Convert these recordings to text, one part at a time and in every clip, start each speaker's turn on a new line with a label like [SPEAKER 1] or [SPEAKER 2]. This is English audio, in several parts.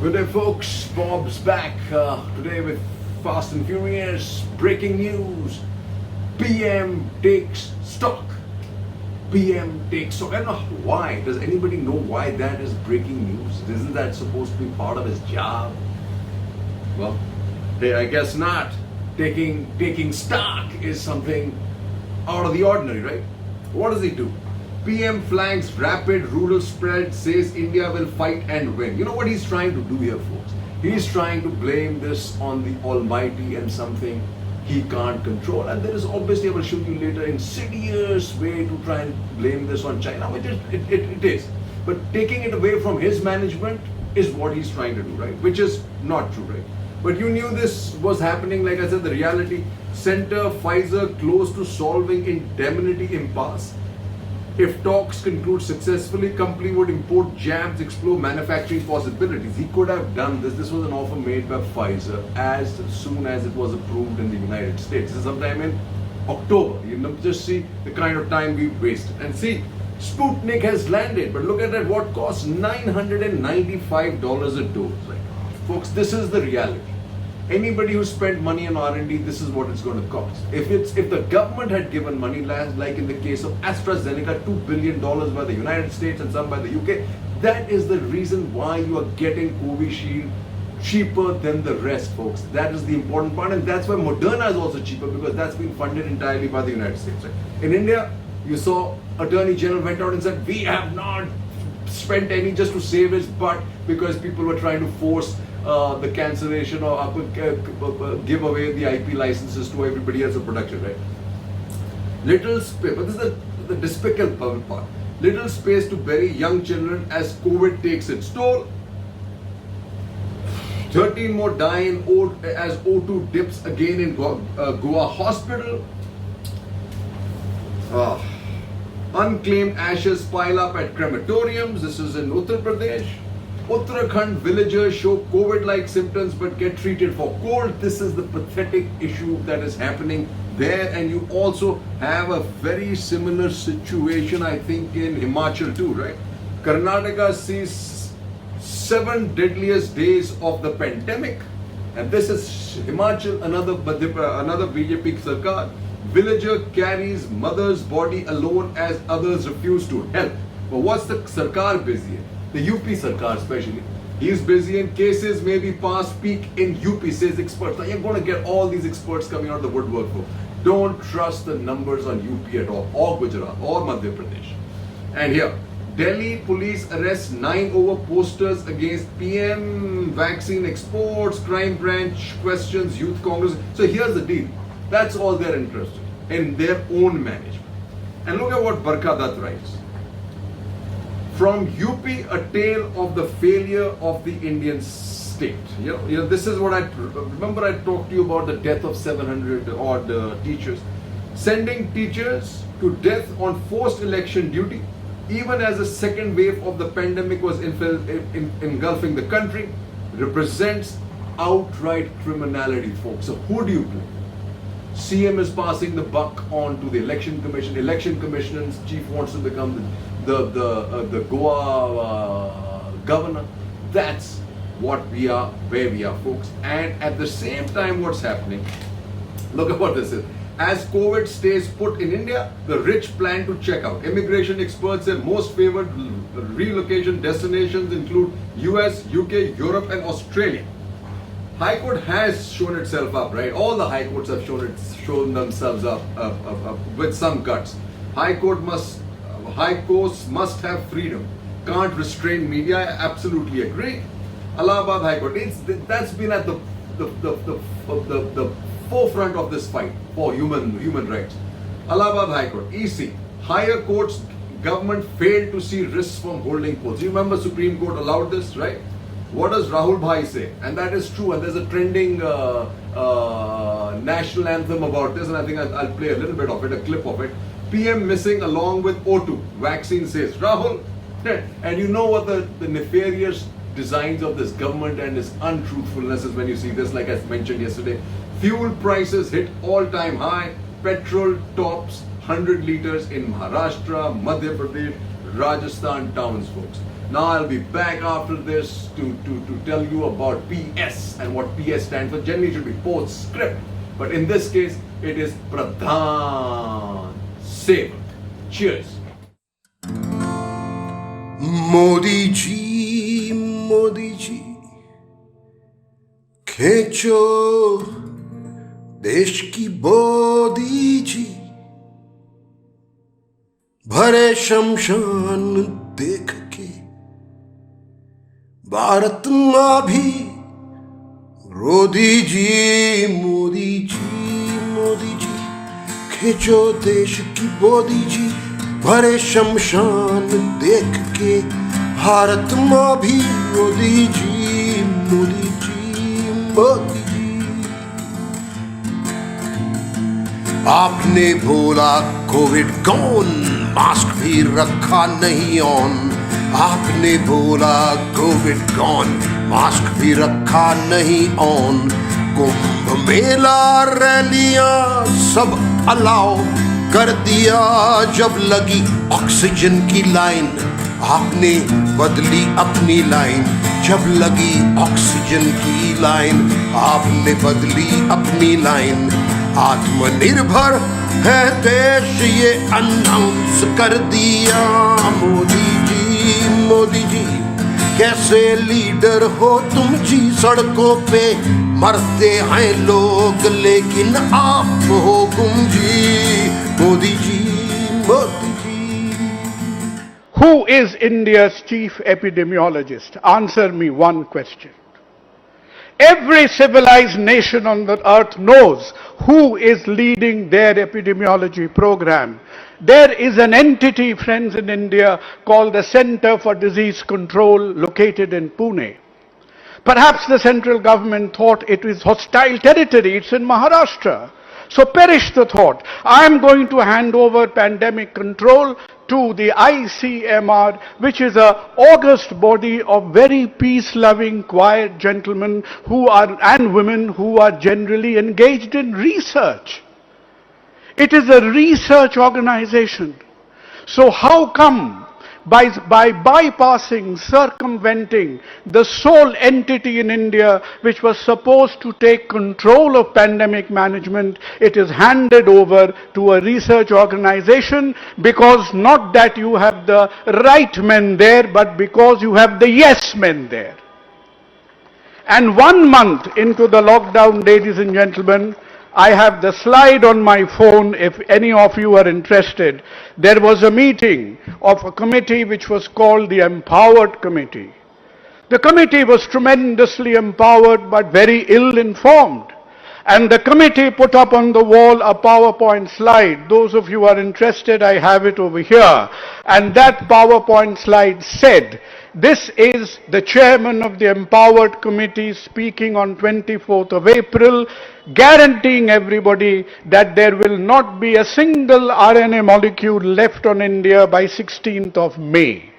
[SPEAKER 1] Good day, folks. Bob's back today with Fast and Furious breaking news. PM takes stock. PM takes stock. I don't know why. Does anybody know why that is breaking news? Isn't that supposed to be part of his job? Well, hey, I guess not. Taking stock is something out of the ordinary, right? What does he do? PM flags rapid rural spread, says India will fight and win. You know what he's trying to do here, folks? He's trying to blame this on the Almighty and something he can't control. And there is obviously, I will show you later, insidious way to try and blame this on China, which it is. But taking it away from his management is what he's trying to do, right? Which is not true, right? But you knew this was happening. Like I said, the reality center, Pfizer close to solving indemnity impasse. If talks conclude successfully, company would import jabs, explore manufacturing possibilities. He could have done this. This was an offer made by Pfizer as soon as it was approved in the United States. This is sometime in October. You know, just see the kind of time we've wasted. And see, Sputnik has landed, but look at that, what costs $995 a dose. Like, folks, this is the reality. Anybody who spent money on R&D, this is what it's going to cost. If the government had given money, like in the case of AstraZeneca, $2 billion by the United States and some by the UK, that is the reason why you are getting Covishield cheaper than the rest, folks. That is the important part, and that's why Moderna is also cheaper, because that's been funded entirely by the United States. Right? In India, you saw Attorney General went out and said, we have not spent any just to save his butt, because people were trying to force the cancellation or give away the IP licenses to everybody else in production, right? Little space, but this is the despicable part. Little space to bury young children as COVID takes its toll. 13 more die as O2 dips again in Goa hospital. Unclaimed ashes pile up at crematoriums. This is in Uttar Pradesh. Uttarakhand villagers show COVID-like symptoms but get treated for cold. This is the pathetic issue that is happening there. And you also have a very similar situation, I think, in Himachal too, right? Karnataka sees 7 deadliest days of the pandemic. And this is Himachal, another BJP Sarkar. Villager carries mother's body alone as others refuse to help. But what's the Sarkar busy in? The UP Sarkar especially. He is busy in cases may be past peak in UP, says experts. Now you're going to get all these experts coming out of the woodwork. Don't trust the numbers on UP at all, or Gujarat, or Madhya Pradesh. And here, Delhi police arrests 9 over posters against PM, vaccine exports, crime branch questions, youth congress. So here's the deal. That's all they're interested in their own management. And look at what Barkha Dutt writes. From UP, a tale of the failure of the Indian state. You know, this is what I remember. I talked to you about the death of 700 odd teachers. Sending teachers to death on forced election duty, even as a second wave of the pandemic was engulfing the country, represents outright criminality, folks. So who do you blame? CM is passing the buck on to the election commission. Election commission's chief wants to become the Goa governor. That's what we are, where we are, folks. And at the same time, what's happening? Look at what this is. As COVID stays put in India, the rich plan to check out. Immigration experts say most favored relocation destinations include US, UK, Europe, and Australia. High Court has shown itself up, right? All the High Courts have shown themselves up with some guts. High Courts must have freedom. Can't restrain media. I absolutely agree. Allahabad High Court. That's been at the forefront of this fight for human rights. Allahabad High Court. EC. Higher courts. Government failed to see risks from holding polls. You remember Supreme Court allowed this, right? What does Rahul Bhai say? And that is true. And there's a trending national anthem about this. And I think I'll play a little bit of it, a clip of it. PM missing along with O2. Vaccine says Rahul. And you know what the nefarious designs of this government and its untruthfulness is when you see this, like I mentioned yesterday. Fuel prices hit all-time high. Petrol tops 100 liters in Maharashtra, Madhya Pradesh, Rajasthan towns, folks. Now I'll be back after this to tell you about PS and what PS stands for. Generally it should be postscript, but in this case it is Pradhan Sevak. Cheers.
[SPEAKER 2] Modi ji खींचो देश की बोदी जी, भरे शमशान देख के भारत माँ भी रो दीजिए। मोदी जी खींचो देश की बोदी जी, भरे शमशान देख के भारत माँ भी रो दीजिए। मोदी जी आपने बोला कोविड गॉन, मास्क भी रखा नहीं ऑन। आपने बोला कोविड गॉन, मास्क भी रखा नहीं ऑन। कुंभ मेला रैलियां सब अलाउ कर दिया जब लगी ऑक्सीजन की लाइन। आपने बदली अपनी लाइन जब लगी ऑक्सीजन की लाइन। आपने बदली अपनी लाइन। आत्मनिर्भर है देश ये अनाउंस कर दिया। मोदी जी कैसे लीडर हो तुम जी, सड़कों पे मरते हैं लोग लेकिन आप हो गुम जी। Modi ji
[SPEAKER 3] Who is India's chief epidemiologist? Answer me one question. Every civilized nation on the earth knows who is leading their epidemiology program. There is an entity, friends, in India called the Center for Disease Control, located in Pune. Perhaps the central government thought it was hostile territory. It's in Maharashtra. So perish the thought. I am going to hand over pandemic control to the ICMR, which is an august body of very peace-loving, quiet gentlemen and women who are generally engaged in research. It is a research organization. So how come by bypassing, circumventing the sole entity in India which was supposed to take control of pandemic management, it is handed over to a research organization? Because not that you have the right men there, but because you have the yes men there. And 1 month into the lockdown, ladies and gentlemen, I have the slide on my phone if any of you are interested. There was a meeting of a committee which was called the Empowered Committee. The committee was tremendously empowered but very ill-informed. And the committee put up on the wall a PowerPoint slide. Those of you who are interested, I have it over here. And that PowerPoint slide said, this is the chairman of the Empowered Committee speaking on 24th of April, guaranteeing everybody that there will not be a single RNA molecule left on India by 16th of May.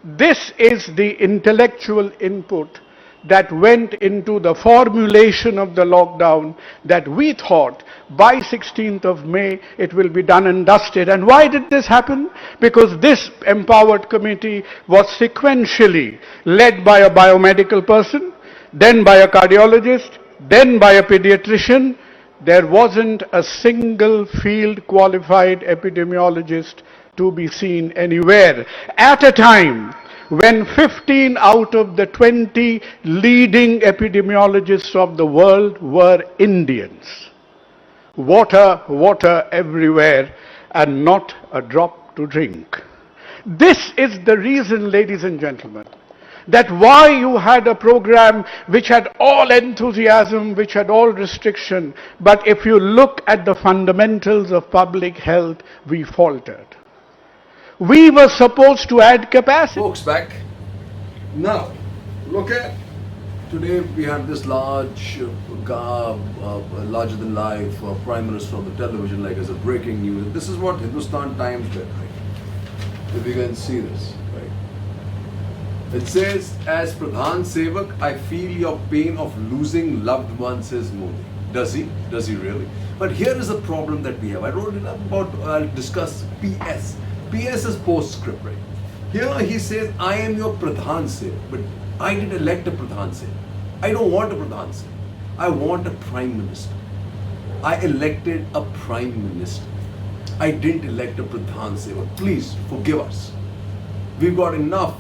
[SPEAKER 3] This is the intellectual input that went into the formulation of the lockdown, that we thought by 16th of May it will be done and dusted. And why did this happen? Because this Empowered Committee was sequentially led by a biomedical person, then by a cardiologist, then by a pediatrician. There wasn't a single field qualified epidemiologist to be seen anywhere at a time when 15 out of the 20 leading epidemiologists of the world were Indians. Water everywhere and not a drop to drink. This is the reason, ladies and gentlemen, that why you had a program which had all enthusiasm, which had all restriction, but if you look at the fundamentals of public health, we faltered. We were supposed to add capacity.
[SPEAKER 1] Folks, back. Now, look at, today we have this large, larger than life Prime Minister on the television, like as a breaking news. This is what Hindustan Times did, right? If you can see this, right? It says, as Pradhan Sevak, I feel your pain of losing loved ones, says Modi. Does he? Does he really? But here is the problem that we have. I wrote it up about, I'll discuss PS. PS is postscript, right? Here he says, I am your Pradhan Sevak, but I didn't elect a Pradhan Sevak. I don't want a Pradhan Sevak. I want a Prime Minister. I elected a Prime Minister. I didn't elect a Pradhan Sevak. Please forgive us. We've got enough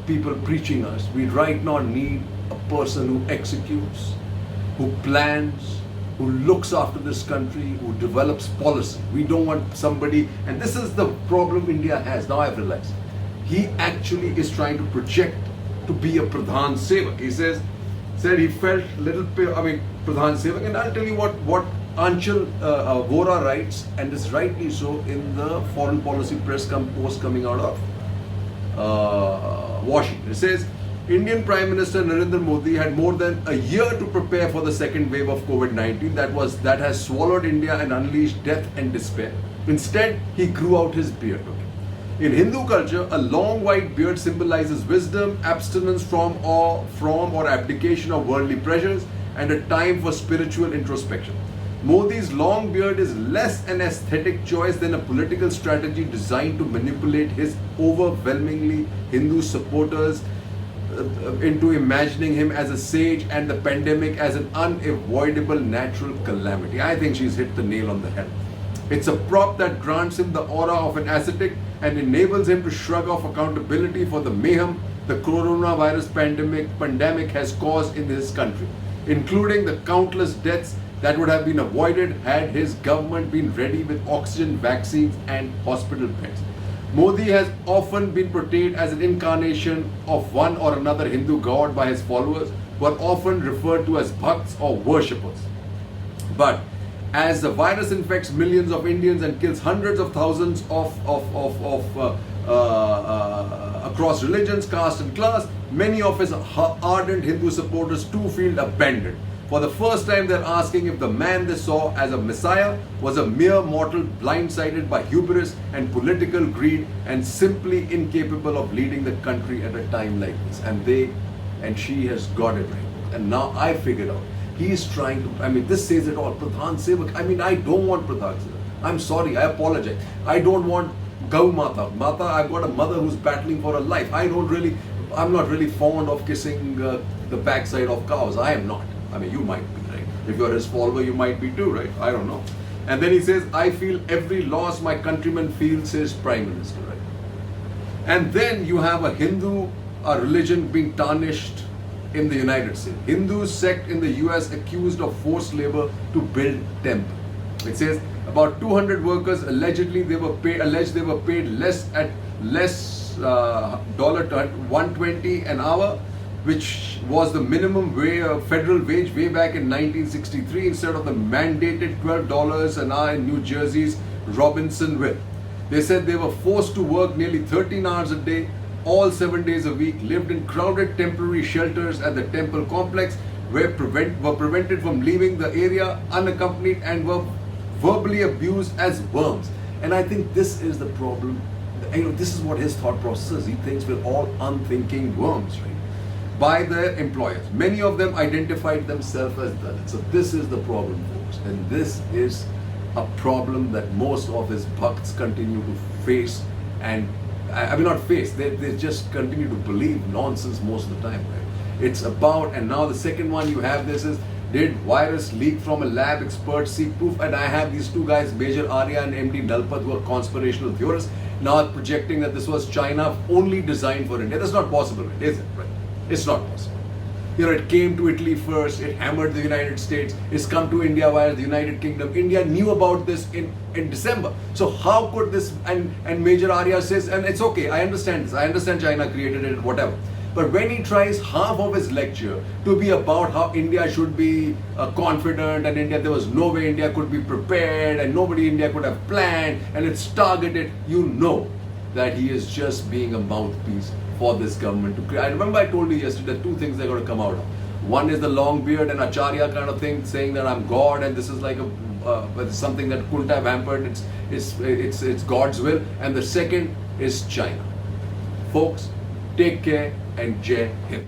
[SPEAKER 1] people preaching us. We right now need a person who executes, who plans, who looks after this country, who develops policy. We don't want somebody, and this is the problem India has, now I've realized. He actually is trying to project to be a Pradhan Sevak. He said he felt Pradhan Sevak, and I'll tell you what Anchal Vora writes, and is rightly so, in the foreign policy press post coming out of Washington. It says, Indian Prime Minister Narendra Modi had more than a year to prepare for the second wave of COVID-19 that has swallowed India and unleashed death and despair. Instead, he grew out his beard. In Hindu culture, a long white beard symbolizes wisdom, abstinence from or abdication of worldly pleasures, and a time for spiritual introspection. Modi's long beard is less an aesthetic choice than a political strategy designed to manipulate his overwhelmingly Hindu supporters into imagining him as a sage and the pandemic as an unavoidable natural calamity. I think she's hit the nail on the head. It's a prop that grants him the aura of an ascetic and enables him to shrug off accountability for the mayhem the coronavirus pandemic has caused in his country, including the countless deaths that would have been avoided had his government been ready with oxygen, vaccines and hospital beds. Modi has often been portrayed as an incarnation of one or another Hindu god by his followers, who are often referred to as bhakts or worshippers. But as the virus infects millions of Indians and kills hundreds of thousands across religions, caste and class, many of his ardent Hindu supporters too feel abandoned. For the first time, they're asking if the man they saw as a messiah was a mere mortal blindsided by hubris and political greed and simply incapable of leading the country at a time like this. And she has got it right. And now I figured out, he is trying to, this says it all, Pradhan Sevak. I don't want Pradhan Sevak. I'm sorry, I apologize. I don't want Gau Mata. I've got a mother who's battling for her life. I'm not really fond of kissing the backside of cows. I am not. You might be, right? If you're his follower, you might be too, right? I don't know. And then he says, I feel every loss my countrymen feels, his Prime Minister, right? And then you have a religion being tarnished in the United States. Hindu sect in the US accused of forced labor to build temple. It says about 200 workers allegedly they were paid less $120 an hour, which was the minimum federal wage way back in 1963, instead of the mandated $12 an hour in New Jersey's Robinsonville. They said they were forced to work nearly 13 hours a day, all 7 days a week, lived in crowded temporary shelters at the temple complex, were prevented from leaving the area unaccompanied, and were verbally abused as worms. And I think this is the problem. This is what his thought process is. He thinks we're all unthinking worms, right? By their employers. Many of them identified themselves as Dalits. So this is the problem, folks. And this is a problem that most of his bhakts continue to face. And not face, they just continue to believe nonsense most of the time, right? It's about, and now the second one you have this is, did virus leak from a lab? Experts seek proof. And I have these two guys, Major Arya and MD Nalpat, who are conspirational theorists, now projecting that this was China only designed for India. That's not possible, right? Is it? Right? It's not possible. It came to Italy first, it hammered the United States, it's come to India via the United Kingdom. India knew about this in December. So how could this, and Major Arya says, and it's okay, I understand this, I understand China created it, whatever. But when he tries half of his lecture to be about how India should be confident, and there was no way India could be prepared, and nobody in India could have planned, and it's targeted, you know that he is just being a mouthpiece for this government to create. I remember I told you yesterday that two things they're going to come out of. One is the long beard and Acharya kind of thing, saying that I'm God and this is like something that couldn't have hampered. It's God's will. And the second is China. Folks, take care and Jai Hind.